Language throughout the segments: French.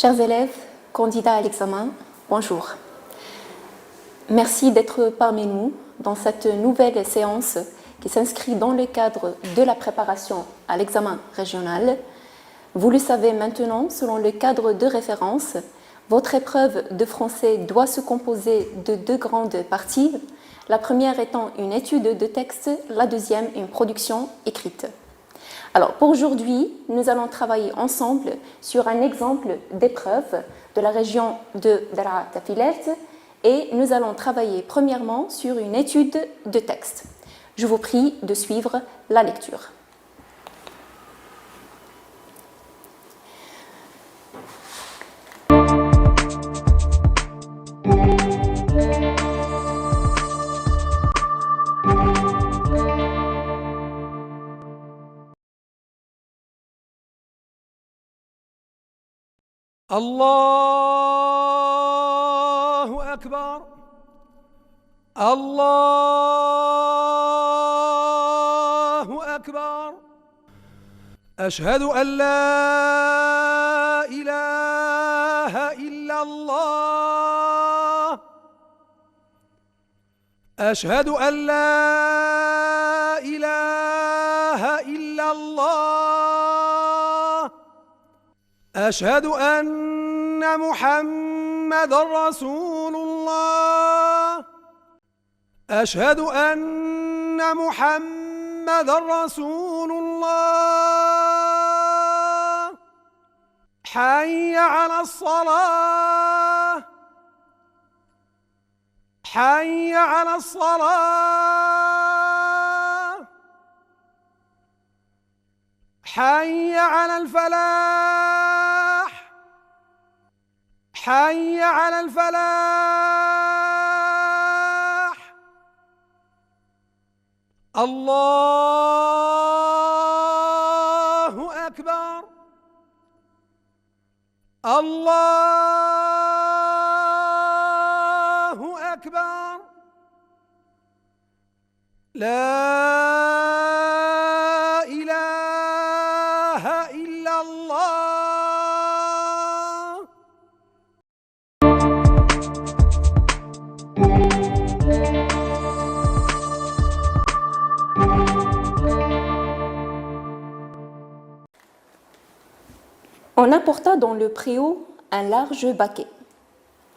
Chers élèves, candidats à l'examen, bonjour. Merci d'être parmi nous dans cette nouvelle séance qui s'inscrit dans le cadre de la préparation à l'examen régional. Vous le savez maintenant, selon le cadre de référence, votre épreuve de français doit se composer de deux grandes parties, la première étant une étude de texte, la deuxième une production écrite. Alors pour aujourd'hui, nous allons travailler ensemble sur un exemple d'épreuve de la région de Daraa Tafilet et nous allons travailler premièrement sur une étude de texte. Je vous prie de suivre la lecture. الله أكبر الله أكبر أشهد أن لا إله إلا الله أشهد أن لا إله إلا الله أشهد أن محمد رسول الله أشهد أن محمد رسول الله حي على الصلاة حي على الصلاة حي على الفلاح حي على الفلاح الله أكبر الله أكبر لا إله إلا الله On apporta dans le préau un large baquet.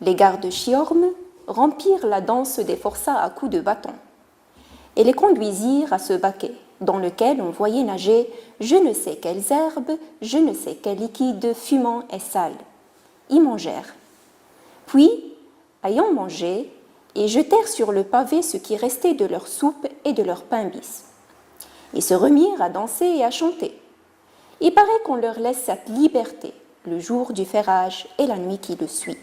Les gardes chiormes rompirent la danse des forçats à coups de bâton et les conduisirent à ce baquet dans lequel on voyait nager je ne sais quelles herbes, je ne sais quel liquide fumant et sale. Ils mangèrent. Puis, ayant mangé, ils jetèrent sur le pavé ce qui restait de leur soupe et de leur pain bis. Ils se remirent à danser et à chanter. Il paraît qu'on leur laisse cette liberté le jour du ferrage et la nuit qui le suit.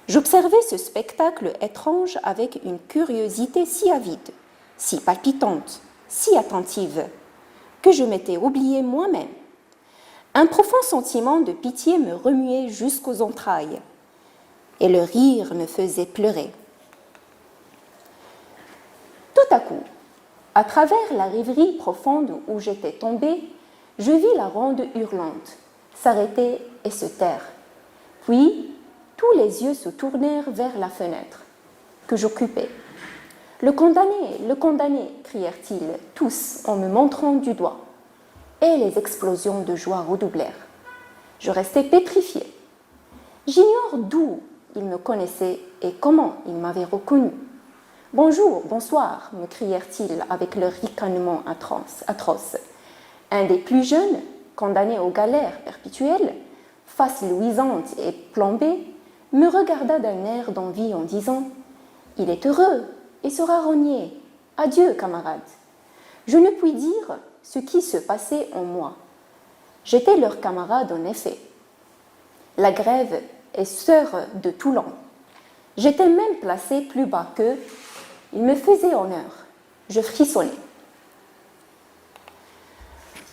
J'observais ce spectacle étrange avec une curiosité si avide, si palpitante, si attentive, que je m'étais oubliée moi-même. Un profond sentiment de pitié me remuait jusqu'aux entrailles, et le rire me faisait pleurer. Tout à coup, à travers la rêverie profonde où j'étais tombée, je vis la ronde hurlante s'arrêter et se taire. Puis, tous les yeux se tournèrent vers la fenêtre que j'occupais. Le condamné, crièrent-ils tous en me montrant du doigt. Et les explosions de joie redoublèrent. Je restais pétrifiée. J'ignore d'où ils me connaissaient et comment ils m'avaient reconnue. Bonjour, bonsoir, me crièrent-ils avec leur ricanement atroce. Un des plus jeunes, condamné aux galères perpétuelles, face luisante et plombée, me regarda d'un air d'envie en disant « Il est heureux et sera rogné. Adieu, camarades. » Je ne puis dire ce qui se passait en moi. J'étais leur camarade en effet. La Grève est sœur de Toulon. J'étais même placée plus bas qu'eux. Ils me faisaient honneur. Je frissonnais.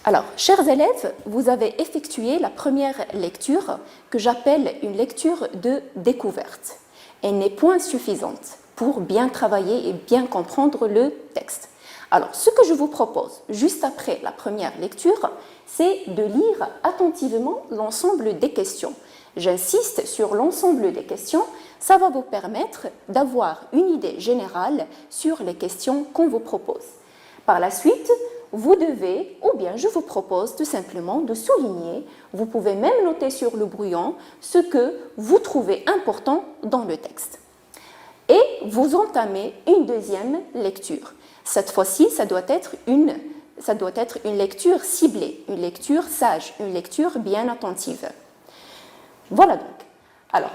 Alors, chers élèves, vous avez effectué la première lecture que j'appelle une lecture de découverte. Elle n'est point suffisante pour bien travailler et bien comprendre le texte. Alors, ce que je vous propose, juste après la première lecture, c'est de lire attentivement l'ensemble des questions J'insiste sur l'ensemble des questions, ça va vous permettre d'avoir une idée générale sur les questions qu'on vous propose. Par la suite, vous devez, ou bien je vous propose tout simplement de souligner, vous pouvez même noter sur le brouillon ce que vous trouvez important dans le texte. Et vous entamez une deuxième lecture. Cette fois-ci, ça doit être une lecture ciblée, une lecture sage, une lecture bien attentive. Voilà donc. Alors,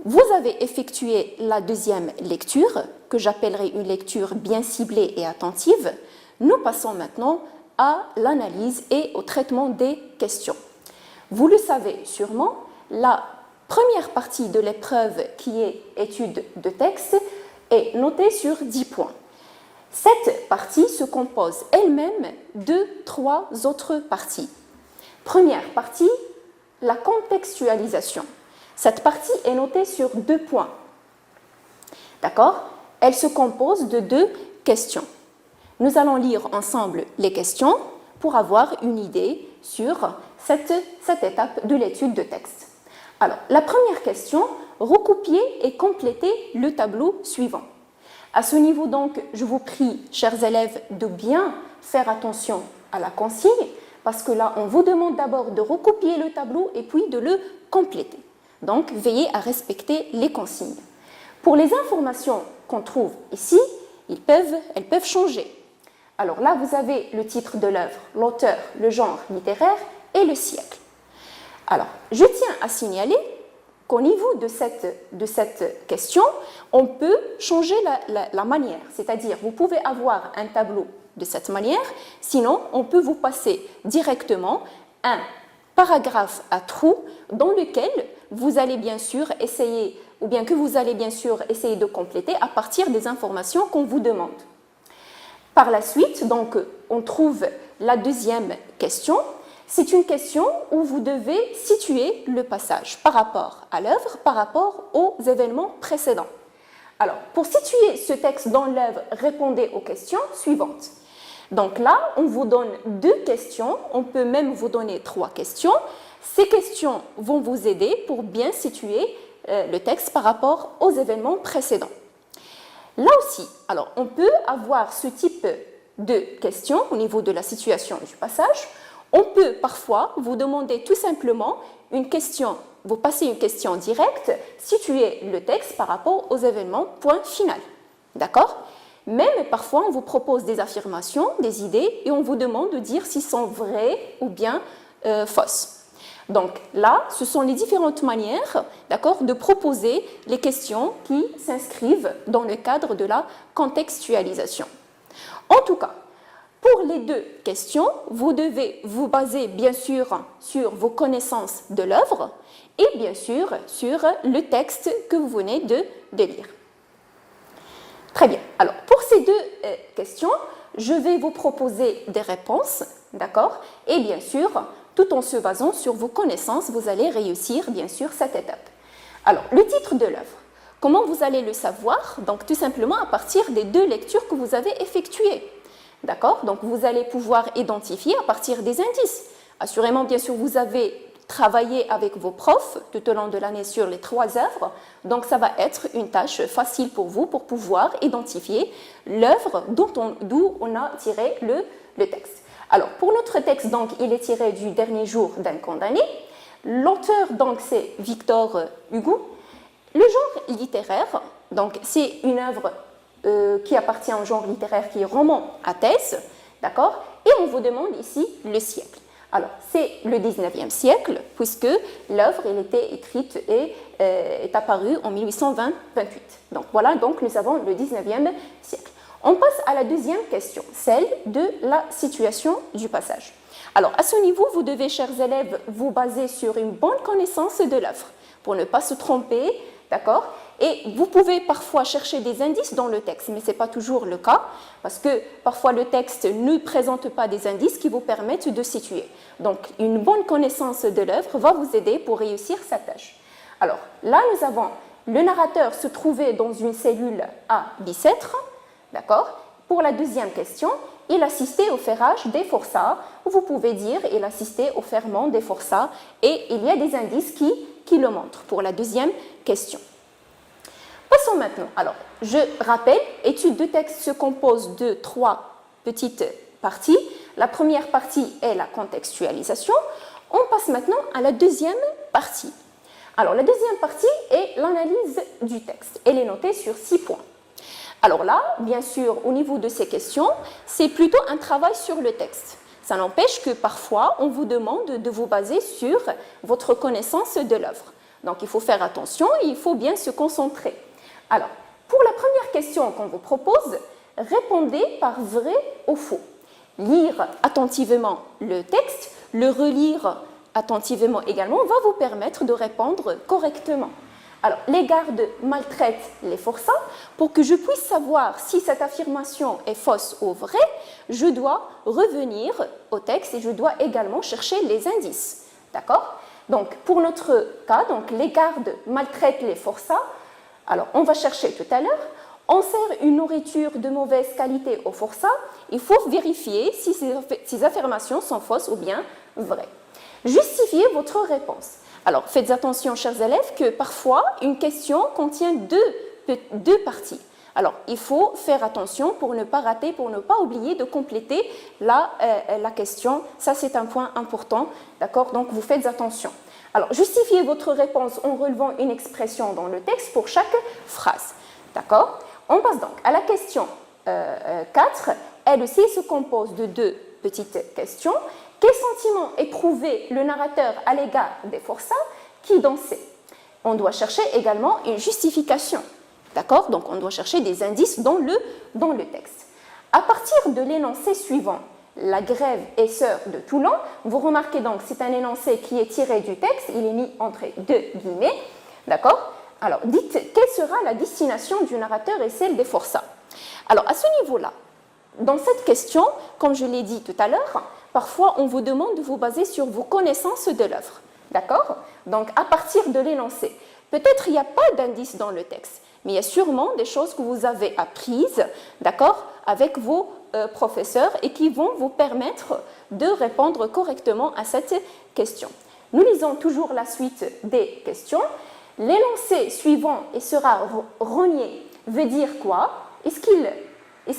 vous avez effectué la deuxième lecture, que j'appellerai une lecture bien ciblée et attentive. Nous passons maintenant à l'analyse et au traitement des questions. Vous le savez sûrement, la première partie de l'épreuve qui est étude de texte est notée sur 10 points. Cette partie se compose elle-même de 3 autres parties. Première partie, la contextualisation. Cette partie est notée sur 2 points. D'accord? Elle se compose de 2 questions. Nous allons lire ensemble les questions pour avoir une idée sur cette étape de l'étude de texte. Alors, la première question, recopier et compléter le tableau suivant. À ce niveau donc, je vous prie, chers élèves, de bien faire attention à la consigne, parce que là, on vous demande d'abord de recopier le tableau et puis de le compléter. Donc, veillez à respecter les consignes. Pour les informations qu'on trouve ici, elles peuvent changer. Alors là, vous avez le titre de l'œuvre, l'auteur, le genre littéraire et le siècle. Alors, je tiens à signaler qu'au niveau de cette question, on peut changer la manière. C'est-à-dire, vous pouvez avoir un tableau de cette manière, sinon, on peut vous passer directement un paragraphe à trous dans lequel vous allez bien sûr essayer, ou bien que vous allez bien sûr essayer de compléter à partir des informations qu'on vous demande. Par la suite, donc, on trouve la deuxième question. C'est une question où vous devez situer le passage par rapport à l'œuvre, par rapport aux événements précédents. Alors, pour situer ce texte dans l'œuvre, répondez aux questions suivantes. Donc là, on vous donne 2 questions, on peut même vous donner 3 questions. Ces questions vont vous aider pour bien situer le texte par rapport aux événements précédents. Là aussi, alors on peut avoir ce type de questions au niveau de la situation du passage. On peut parfois vous demander tout simplement une question, vous passez une question directe, situer le texte par rapport aux événements, point final. D'accord? Même parfois, on vous propose des affirmations, des idées, et on vous demande de dire s'ils sont vraies ou bien fausses. Donc là, ce sont les différentes manières, d'accord, de proposer les questions qui s'inscrivent dans le cadre de la contextualisation. En tout cas, pour les 2 questions, vous devez vous baser bien sûr sur vos connaissances de l'œuvre et bien sûr sur le texte que vous venez de lire. Très bien. Alors, pour ces 2 questions, je vais vous proposer des réponses, d'accord? Et bien sûr, tout en se basant sur vos connaissances, vous allez réussir, bien sûr, cette étape. Alors, le titre de l'œuvre. Comment vous allez le savoir? Donc, tout simplement à partir des 2 lectures que vous avez effectuées. D'accord? Donc, vous allez pouvoir identifier à partir des indices. Assurément, bien sûr, vous avez travaillé avec vos profs tout au long de l'année sur les 3 œuvres. Donc, ça va être une tâche facile pour vous pour pouvoir identifier l'œuvre d'où on a tiré le texte. Alors, pour notre texte, donc, il est tiré du Dernier jour d'un condamné. L'auteur, donc, c'est Victor Hugo. Le genre littéraire, donc, c'est une œuvre qui appartient au genre littéraire qui est roman à thèse, d'accord? Et on vous demande ici le siècle. Alors, c'est le 19e siècle, puisque l'œuvre, elle était écrite et est apparue en 1828. Donc, voilà, donc, nous avons le 19e siècle. On passe à la deuxième question, celle de la situation du passage. Alors, à ce niveau, vous devez, chers élèves, vous baser sur une bonne connaissance de l'œuvre pour ne pas se tromper, d'accord? Et vous pouvez parfois chercher des indices dans le texte, mais ce n'est pas toujours le cas, parce que parfois le texte ne présente pas des indices qui vous permettent de situer. Donc, une bonne connaissance de l'œuvre va vous aider pour réussir cette tâche. Alors, là, nous avons le narrateur se trouvait dans une cellule à Bicêtre. D'accord? Pour la deuxième question, il assistait au ferrage des forçats. Vous pouvez dire il assistait au ferment des forçats et il y a des indices qui qui le montre pour la deuxième question. Passons maintenant. Alors, je rappelle, étude de texte se compose de 3 petites parties. La première partie est la contextualisation. On passe maintenant à la deuxième partie. Alors, la deuxième partie est l'analyse du texte. Elle est notée sur 6 points. Alors là, bien sûr, au niveau de ces questions, c'est plutôt un travail sur le texte. Ça n'empêche que parfois, on vous demande de vous baser sur votre connaissance de l'œuvre. Donc, il faut faire attention et il faut bien se concentrer. Alors, pour la première question qu'on vous propose, répondez par vrai ou faux. Lire attentivement le texte, le relire attentivement également, va vous permettre de répondre correctement. Alors, les gardes maltraitent les forçats. Pour que je puisse savoir si cette affirmation est fausse ou vraie, je dois revenir au texte et je dois également chercher les indices. D'accord? Donc, pour notre cas, donc, les gardes maltraitent les forçats. Alors, on va chercher tout à l'heure. On sert une nourriture de mauvaise qualité aux forçats. Il faut vérifier si ces affirmations sont fausses ou bien vraies. Justifiez votre réponse. Alors, faites attention, chers élèves, que parfois, une question contient deux parties. Alors, il faut faire attention pour ne pas rater, pour ne pas oublier de compléter la question. Ça, c'est un point important, d'accord? Donc, vous faites attention. Alors, justifiez votre réponse en relevant une expression dans le texte pour chaque phrase, d'accord? On passe donc à la question 4. Elle aussi se compose de 2 petites questions. Quel sentiment éprouvait le narrateur à l'égard des forçats qui dansaient? On doit chercher également une justification. D'accord? Donc, on doit chercher des indices dans le texte. À partir de l'énoncé suivant, la grève est sœur de Toulon, vous remarquez donc c'est un énoncé qui est tiré du texte, il est mis entre 2 guillemets. D'accord? Alors, dites, quelle sera la destination du narrateur et celle des forçats? Alors, à ce niveau-là, dans cette question, comme je l'ai dit tout à l'heure, parfois on vous demande de vous baser sur vos connaissances de l'œuvre. D'accord? Donc, à partir de l'énoncé, peut-être il n'y a pas d'indice dans le texte, mais il y a sûrement des choses que vous avez apprises, d'accord, avec vos professeurs et qui vont vous permettre de répondre correctement à cette question. Nous lisons toujours la suite des questions. L'énoncé suivant et sera rogné veut dire quoi? Est-ce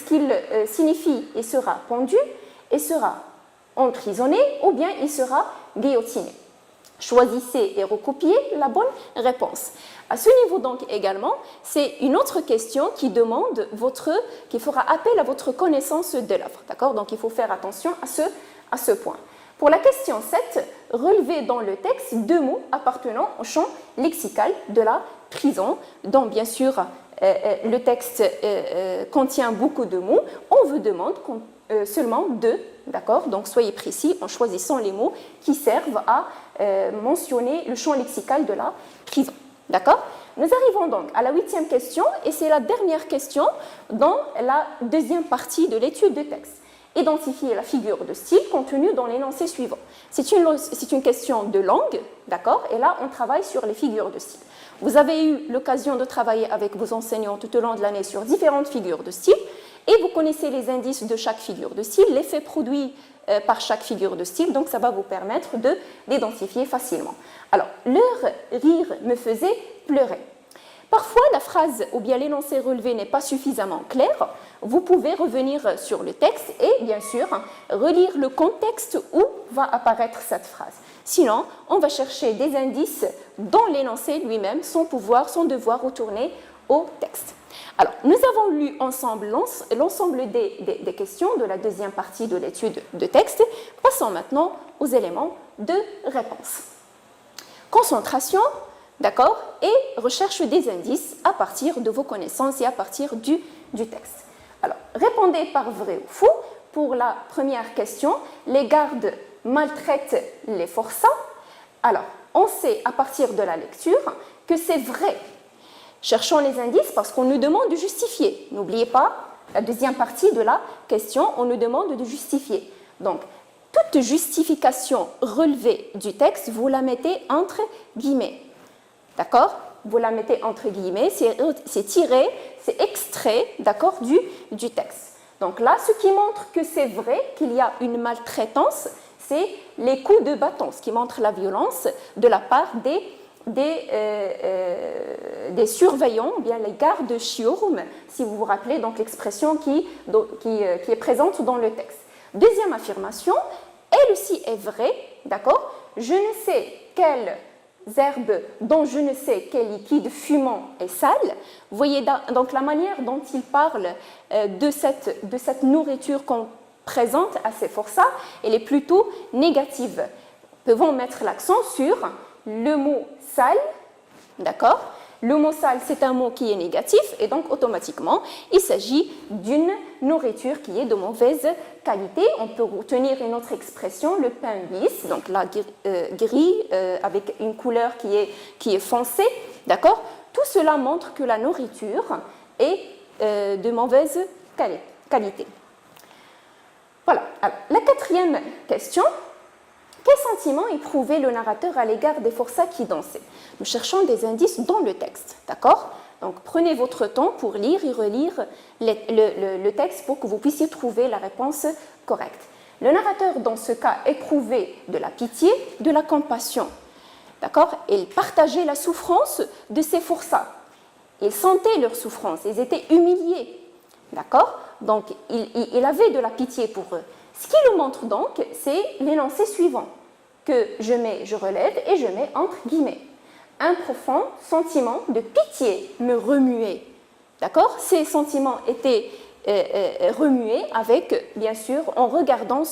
qu'il signifie et sera pendu, et sera emprisonné ou bien il sera guillotiné? Choisissez et recopiez la bonne réponse. À ce niveau donc également, c'est une autre question qui demande qui fera appel à votre connaissance de l'œuvre. D'accord? Donc il faut faire attention à ce point. Pour la question 7, relevez dans le texte 2 mots appartenant au champ lexical de la prison, dont bien sûr le texte contient beaucoup de mots. On vous demande seulement 2, d'accord? Donc soyez précis en choisissant les mots qui servent à mentionner le champ lexical de la prison. D'accord? Nous arrivons donc à la 8e question et c'est la dernière question dans la deuxième partie de l'étude de texte. Identifier la figure de style contenue dans l'énoncé suivant. C'est une question de langue, d'accord? Et là, on travaille sur les figures de style. Vous avez eu l'occasion de travailler avec vos enseignants tout au long de l'année sur différentes figures de style et vous connaissez les indices de chaque figure de style, l'effet produit par chaque figure de style, donc ça va vous permettre de l'identifier facilement. Alors, leur rire me faisait pleurer. Parfois, la phrase ou bien l'énoncé relevé n'est pas suffisamment clair. Vous pouvez revenir sur le texte et, bien sûr, relire le contexte où va apparaître cette phrase. Sinon, on va chercher des indices dans l'énoncé lui-même sans devoir retourner au texte. Alors, nous avons lu ensemble l'ensemble des questions de la deuxième partie de l'étude de texte. Passons maintenant aux éléments de réponse. Concentration, d'accord, et recherche des indices à partir de vos connaissances et à partir du texte. Alors, répondez par vrai ou faux. Pour la première question, les gardes maltraitent les forçats. Alors, on sait à partir de la lecture que c'est vrai. Cherchons les indices parce qu'on nous demande de justifier. N'oubliez pas, la deuxième partie de la question, on nous demande de justifier. Donc, toute justification relevée du texte, vous la mettez entre guillemets. D'accord? Vous la mettez entre guillemets, c'est tiré, c'est extrait, d'accord, du texte. Donc là, ce qui montre que c'est vrai, qu'il y a une maltraitance, c'est les coups de bâton, ce qui montre la violence de la part des surveillants, ou bien les gardes shiurm, si vous vous rappelez, donc l'expression qui est présente dans le texte. Deuxième affirmation, elle aussi est vraie, d'accord? Je ne sais quelle herbe dont je ne sais quel liquide fumant est sale. Vous voyez donc la manière dont il parle de cette nourriture qu'on présente à ces forçats, elle est plutôt négative. Nous pouvons mettre l'accent sur le mot sale, d'accord? Le mot sale, c'est un mot qui est négatif et donc automatiquement, il s'agit d'une nourriture qui est de mauvaise qualité. On peut retenir une autre expression, le pain bis, donc là gris avec une couleur qui est foncée, d'accord? Tout cela montre que la nourriture est de mauvaise qualité. Voilà. Alors, la quatrième question. Quel sentiment éprouvait le narrateur à l'égard des forçats qui dansaient? Nous cherchons des indices dans le texte, d'accord? Donc prenez votre temps pour lire et relire le texte pour que vous puissiez trouver la réponse correcte. Le narrateur, dans ce cas, éprouvait de la pitié, de la compassion, d'accord? Il partageait la souffrance de ses forçats. Il sentait leur souffrance, ils étaient humiliés, d'accord? Donc il avait de la pitié pour eux. Ce qui nous montre donc, c'est l'énoncé suivant, que je relève et je mets entre guillemets. Un profond sentiment de pitié me remuait. D'accord? Ces sentiments étaient remués avec, bien sûr, en regardant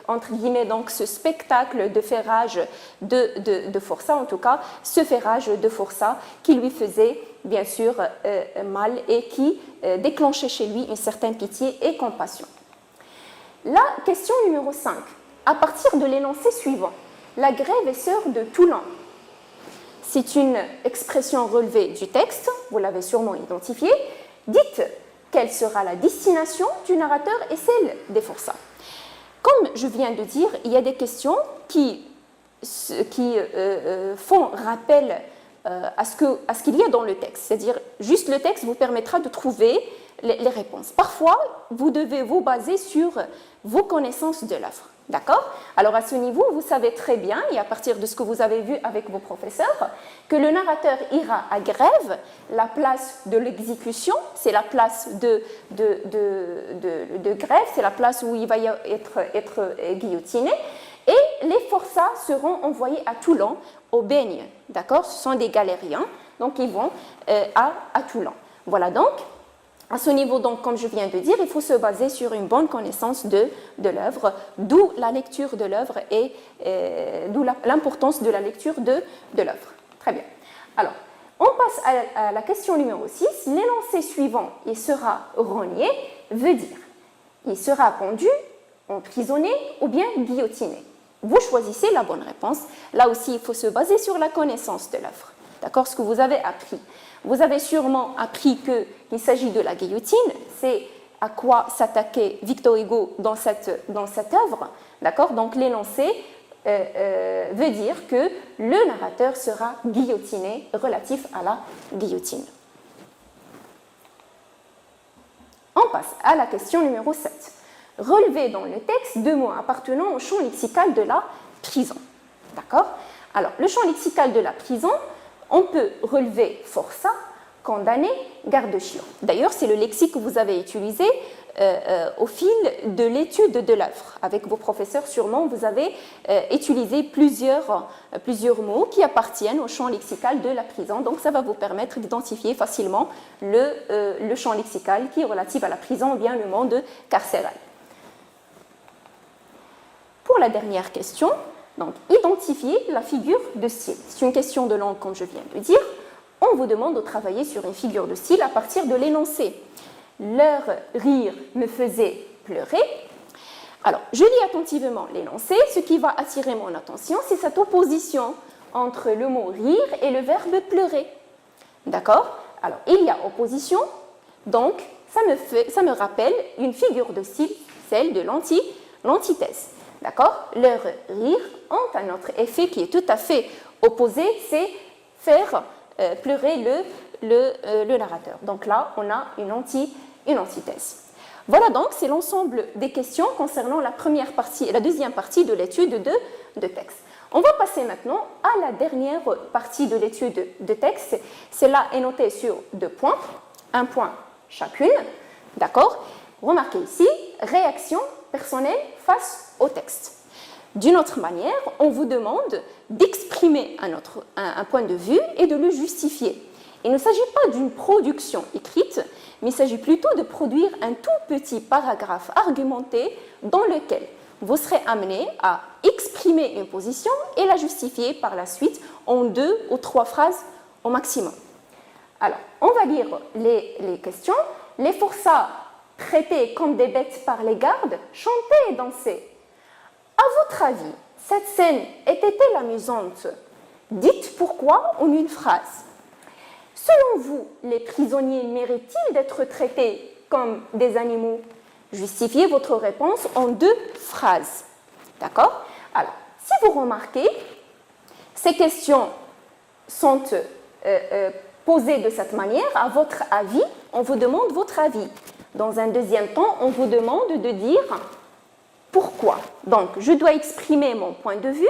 entre guillemets, donc, ce spectacle de ferrage de forçats, en tout cas, ce ferrage de forçats qui lui faisait, bien sûr, mal et qui déclenchait chez lui une certaine pitié et compassion. La question numéro 5. À partir de l'énoncé suivant, la grève est sœur de Toulon. C'est une expression relevée du texte, vous l'avez sûrement identifiée. Dites quelle sera la destination du narrateur et celle des forçats. Comme je viens de dire, il y a des questions qui font rappel à ce qu'il y a dans le texte. C'est-à-dire, juste le texte vous permettra de trouver les réponses. Parfois, vous devez vous baser sur vos connaissances de l'œuvre. D'accord? Alors, à ce niveau, vous savez très bien, et à partir de ce que vous avez vu avec vos professeurs, que le narrateur ira à grève, la place de l'exécution, c'est la place de grève, c'est la place où il va être guillotiné, et les forçats seront envoyés à Toulon, au Beigne. D'accord? Ce sont des galériens, donc ils vont à Toulon. Voilà donc. À ce niveau, donc, comme je viens de dire, il faut se baser sur une bonne connaissance de l'œuvre, d'où la lecture de l'œuvre et d'où l'importance de la lecture de l'œuvre. Très bien. Alors, on passe à la question numéro 6. L'énoncé suivant, il sera rogné, veut dire il sera pendu, emprisonné ou bien guillotiné. Vous choisissez la bonne réponse. Là aussi, il faut se baser sur la connaissance de l'œuvre. D'accord? Ce que vous avez appris. Vous avez sûrement appris qu'il s'agit de la guillotine, c'est à quoi s'attaquait Victor Hugo dans cette œuvre. D'accord? Donc l'énoncé veut dire que le narrateur sera guillotiné relatif à la guillotine. On passe à la question numéro 7. Relevez dans le texte deux mots appartenant au champ lexical de la prison. D'accord? Alors, le champ lexical de la prison, on peut relever forçat, condamné, garde-chiot. D'ailleurs, c'est le lexique que vous avez utilisé au fil de l'étude de l'œuvre. Avec vos professeurs, sûrement, vous avez utilisé plusieurs mots qui appartiennent au champ lexical de la prison. Donc, ça va vous permettre d'identifier facilement le champ lexical qui est relatif à la prison ou bien le monde carcéral. Pour la dernière question, donc, identifier la figure de style. C'est une question de langue, comme je viens de dire. On vous demande de travailler sur une figure de style à partir de l'énoncé. Leur rire me faisait pleurer. Alors, je lis attentivement l'énoncé. Ce qui va attirer mon attention, c'est cette opposition entre le mot rire et le verbe pleurer. D'accord? Alors, il y a opposition, donc ça me rappelle une figure de style, celle de l'antithèse. D'accord? Leur rire ont un autre effet qui est tout à fait opposé, c'est faire pleurer le narrateur. Donc là, on a une antithèse. Voilà donc, c'est l'ensemble des questions concernant la première partie et la deuxième partie de l'étude de texte. On va passer maintenant à la dernière partie de l'étude de texte. Cela est noté sur 2 points, un point chacune. D'accord? Remarquez ici, réaction personnelle face au texte. D'une autre manière, on vous demande d'exprimer un point de vue et de le justifier. Il ne s'agit pas d'une production écrite, mais il s'agit plutôt de produire un tout petit paragraphe argumenté dans lequel vous serez amené à exprimer une position et la justifier par la suite en 2 ou 3 phrases au maximum. Alors, on va lire les questions. Les forçats traités comme des bêtes par les gardes chantaient et dansaient. À votre avis, cette scène était-elle amusante? Dites pourquoi en une phrase. Selon vous, les prisonniers méritent-ils d'être traités comme des animaux? Justifiez votre réponse en 2 phrases. D'accord? Alors, si vous remarquez, ces questions sont posées de cette manière. À votre avis, on vous demande votre avis. Dans un deuxième temps, on vous demande de dire pourquoi. Donc, je dois exprimer mon point de vue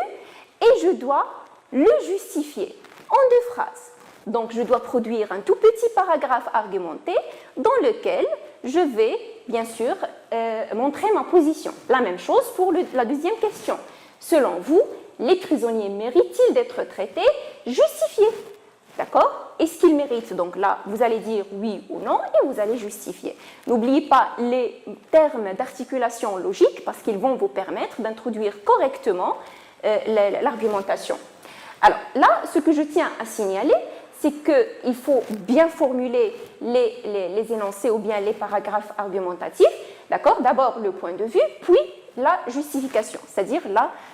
et je dois le justifier en 2 phrases. Donc, je dois produire un tout petit paragraphe argumenté dans lequel je vais, bien sûr, montrer ma position. La même chose pour la deuxième question. Selon vous, les prisonniers méritent-ils d'être traités? Justifiez. D'accord? Est-ce qu'ils méritent? Donc là, vous allez dire oui ou non et vous allez justifier. N'oubliez pas les termes d'articulation logique parce qu'ils vont vous permettre d'introduire correctement l'argumentation. Alors là, ce que je tiens à signaler, c'est qu'il faut bien formuler les énoncés ou bien les paragraphes argumentatifs. D'accord? D'abord le point de vue, puis la justification, c'est-à-dire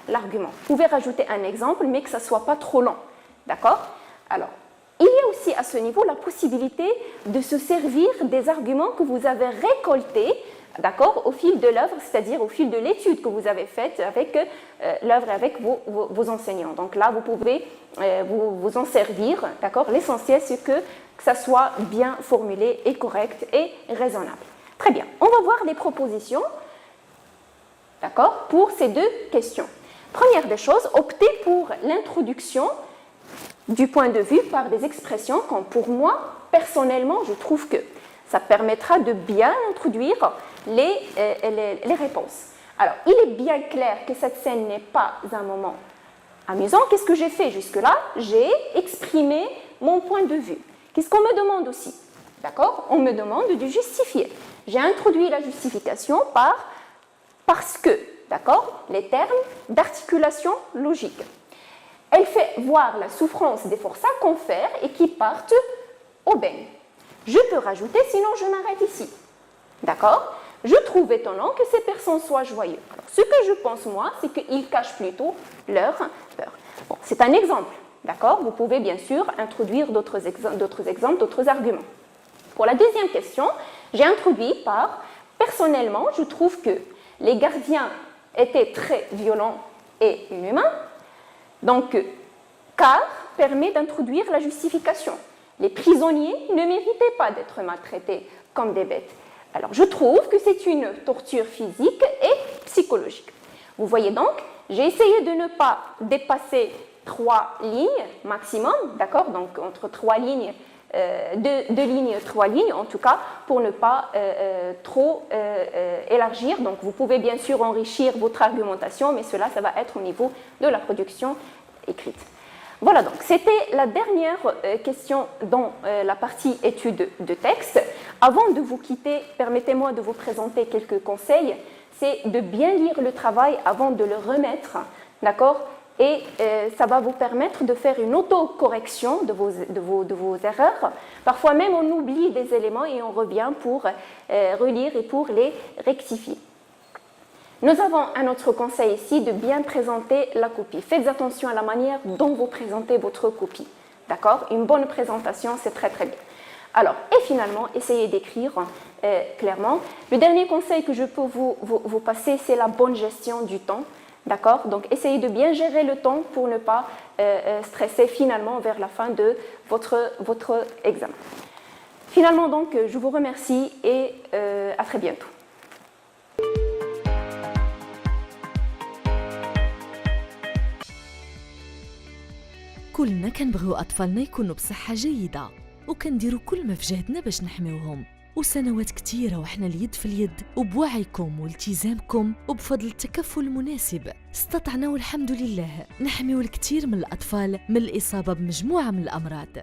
l'argument. Vous pouvez rajouter un exemple, mais que ça ne soit pas trop long. D'accord? Alors, il y a aussi à ce niveau la possibilité de se servir des arguments que vous avez récoltés, d'accord, au fil de l'œuvre, c'est-à-dire au fil de l'étude que vous avez faite avec l'œuvre et avec vos enseignants. Donc là, vous pouvez vous en servir, d'accord. L'essentiel, c'est que ça soit bien formulé et correct et raisonnable. Très bien, on va voir les propositions, d'accord, pour ces 2 questions. Première des choses, optez pour l'introduction du point de vue par des expressions comme pour moi, personnellement, je trouve que ça permettra de bien introduire les réponses. Alors, il est bien clair que cette scène n'est pas un moment amusant. Qu'est-ce que j'ai fait jusque-là? J'ai exprimé mon point de vue. Qu'est-ce qu'on me demande aussi? D'accord? On me demande de justifier. J'ai introduit la justification parce que, d'accord, les termes d'articulation logique. Elle fait voir la souffrance des forçats confèrent et qui partent au bain. Je peux rajouter, sinon je m'arrête ici. D'accord? Je trouve étonnant que ces personnes soient joyeuses. Alors, ce que je pense, moi, c'est qu'ils cachent plutôt leur peur. Bon, c'est un exemple. D'accord? Vous pouvez bien sûr introduire d'autres exemples, d'autres arguments. Pour la deuxième question, j'ai introduit par « Personnellement, je trouve que les gardiens étaient très violents et inhumains. » Donc, car permet d'introduire la justification. Les prisonniers ne méritaient pas d'être maltraités comme des bêtes. Alors, je trouve que c'est une torture physique et psychologique. Vous voyez donc, j'ai essayé de ne pas dépasser 3 lignes maximum, d'accord? Donc, entre 3 lignes, 2 lignes, 3 lignes, en tout cas, pour ne pas trop élargir. Donc, vous pouvez bien sûr enrichir votre argumentation, mais cela, ça va être au niveau de la production écrite. Voilà, donc c'était la dernière question dans la partie étude de texte. Avant de vous quitter, permettez-moi de vous présenter quelques conseils. C'est de bien lire le travail avant de le remettre, d'accord? Et ça va vous permettre de faire une autocorrection de vos erreurs. Parfois même, on oublie des éléments et on revient pour relire et pour les rectifier. Nous avons un autre conseil ici de bien présenter la copie. Faites attention à la manière dont vous présentez votre copie. D'accord? Une bonne présentation, c'est très très bien. Alors, et finalement, essayez d'écrire clairement. Le dernier conseil que je peux vous passer, c'est la bonne gestion du temps. D'accord? Donc, essayez de bien gérer le temps pour ne pas stresser finalement vers la fin de votre examen. Finalement, donc, je vous remercie et à très bientôt. كلنا كنبغيو أطفالنا يكونوا بصحة جيدة وكنديروا كل ما في جهدنا باش نحميوهم، وسنوات كتيرة وحنا اليد في اليد وبوعيكم والتزامكم وبفضل التكفل المناسب استطعنا والحمد لله نحميو الكثير من الأطفال من الإصابة بمجموعة من الأمراض.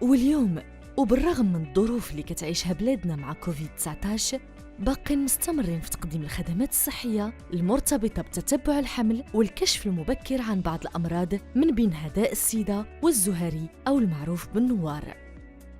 واليوم وبالرغم من الظروف اللي كتعيشها بلادنا مع كوفيد-19 باقين مستمرين في تقديم الخدمات الصحية المرتبطة بتتبع الحمل والكشف المبكر عن بعض الأمراض من بينها داء السيدة والزهري أو المعروف بالنوار.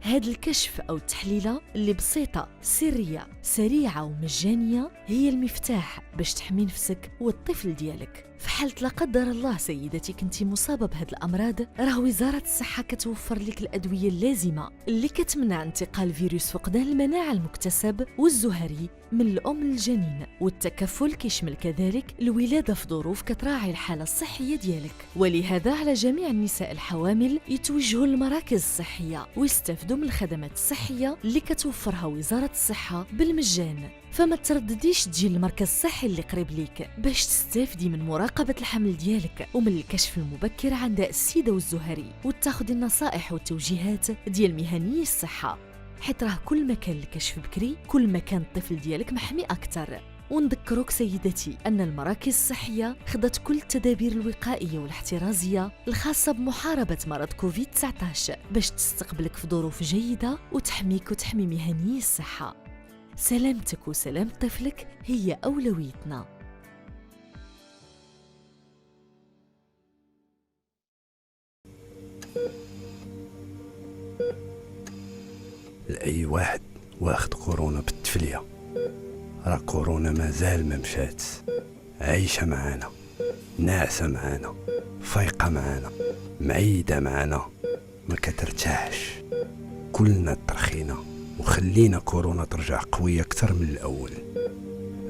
هذا الكشف أو التحليلة اللي بسيطة سرية سريعة ومجانية هي المفتاح باش تحمي نفسك والطفل ديالك. في حالة لا قدر الله سيدتي كنتي مصابة بهذه الأمراض، راه وزارة الصحة كتوفر لك الأدوية اللازمة اللي كتمنع انتقال فيروس فقدان المناعة المكتسب والزهري من الأم للجنين، والتكفل كيشمل كذلك الولادة في ظروف كتراعي الحالة الصحية ديالك. ولهذا على جميع النساء الحوامل يتوجهوا للمراكز الصحية ويستفدوا من الخدمات الصحية اللي كتوفرها وزارة الصحة بالمجان. فما تردديش تجي للمركز الصحي اللي قريب ليك باش تستافدي من مراقبة الحمل ديالك ومن الكشف المبكر عن داء السيدة والزهري وتاخدي النصائح والتوجيهات ديال مهنيي الصحة، حيت راه كل ما كان الكشف بكري كل ما كان الطفل ديالك محمي أكثر. ونذكروك سيدتي أن المراكز الصحية خدت كل التدابير الوقائية والاحترازية الخاصة بمحاربة مرض كوفيد-19 باش تستقبلك في ظروف جيدة وتحميك وتحمي مهنيي الصحة. سلامتك وسلام طفلك هي أولويتنا. لأي واحد واخد كورونا بالتفلية، راه كورونا مازال ما مشات، عايشة معانا، ناعسة معانا، فايقة معانا، معيدة معانا، ما كترتاحش. كلنا ترخينا وخلينا كورونا ترجع قوية أكثر من الأول.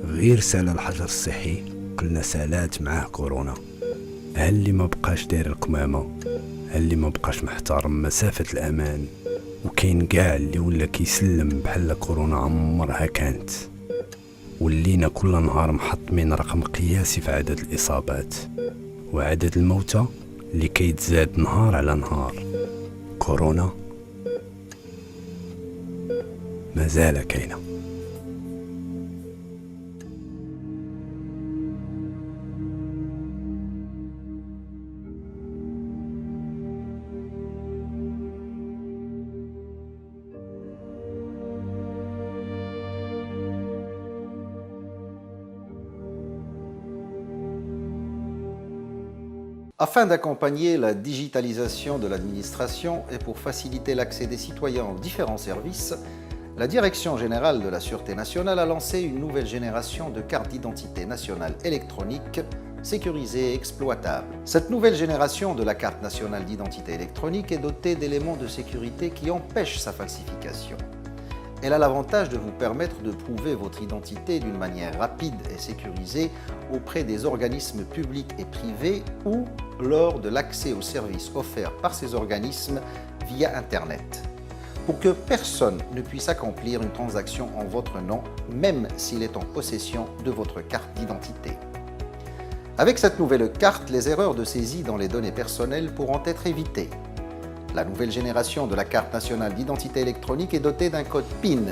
غير سال الحجر الصحي قلنا سالات معاه كورونا. هل اللي ما بقاش داير القمامة، هل اللي ما بقاش محترم مسافة الأمان، وكاين كاع اللي ولا كيسلم بحال كورونا عمرها كانت. ولينا كل نهار محطمين رقم قياسي في عدد الإصابات وعدد الموتى اللي كيتزاد نهار على نهار. كورونا مازال كاينه. Afin d'accompagner la digitalisation de l'administration et pour faciliter l'accès des citoyens aux différents services, la Direction générale de la Sûreté nationale a lancé une nouvelle génération de cartes d'identité nationale électronique sécurisée et exploitable. Cette nouvelle génération de la carte nationale d'identité électronique est dotée d'éléments de sécurité qui empêchent sa falsification. Elle a l'avantage de vous permettre de prouver votre identité d'une manière rapide et sécurisée auprès des organismes publics et privés ou lors de l'accès aux services offerts par ces organismes via Internet, pour que personne ne puisse accomplir une transaction en votre nom, même s'il est en possession de votre carte d'identité. Avec cette nouvelle carte, les erreurs de saisie dans les données personnelles pourront être évitées. La nouvelle génération de la carte nationale d'identité électronique est dotée d'un code PIN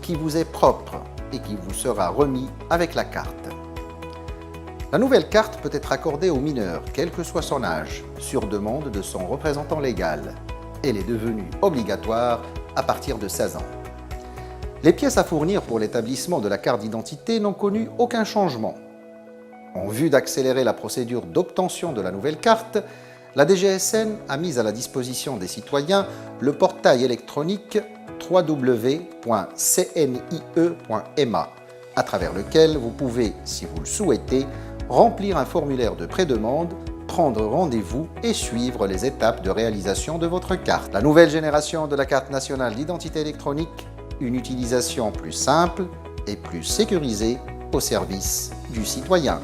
qui vous est propre et qui vous sera remis avec la carte. La nouvelle carte peut être accordée aux mineurs, quel que soit son âge, sur demande de son représentant légal. Elle est devenue obligatoire à partir de 16 ans. Les pièces à fournir pour l'établissement de la carte d'identité n'ont connu aucun changement. En vue d'accélérer la procédure d'obtention de la nouvelle carte, la DGSN a mis à la disposition des citoyens le portail électronique www.cnie.ma, à travers lequel vous pouvez, si vous le souhaitez, remplir un formulaire de prédemande, prendre rendez-vous et suivre les étapes de réalisation de votre carte. La nouvelle génération de la carte nationale d'identité électronique, une utilisation plus simple et plus sécurisée au service du citoyen.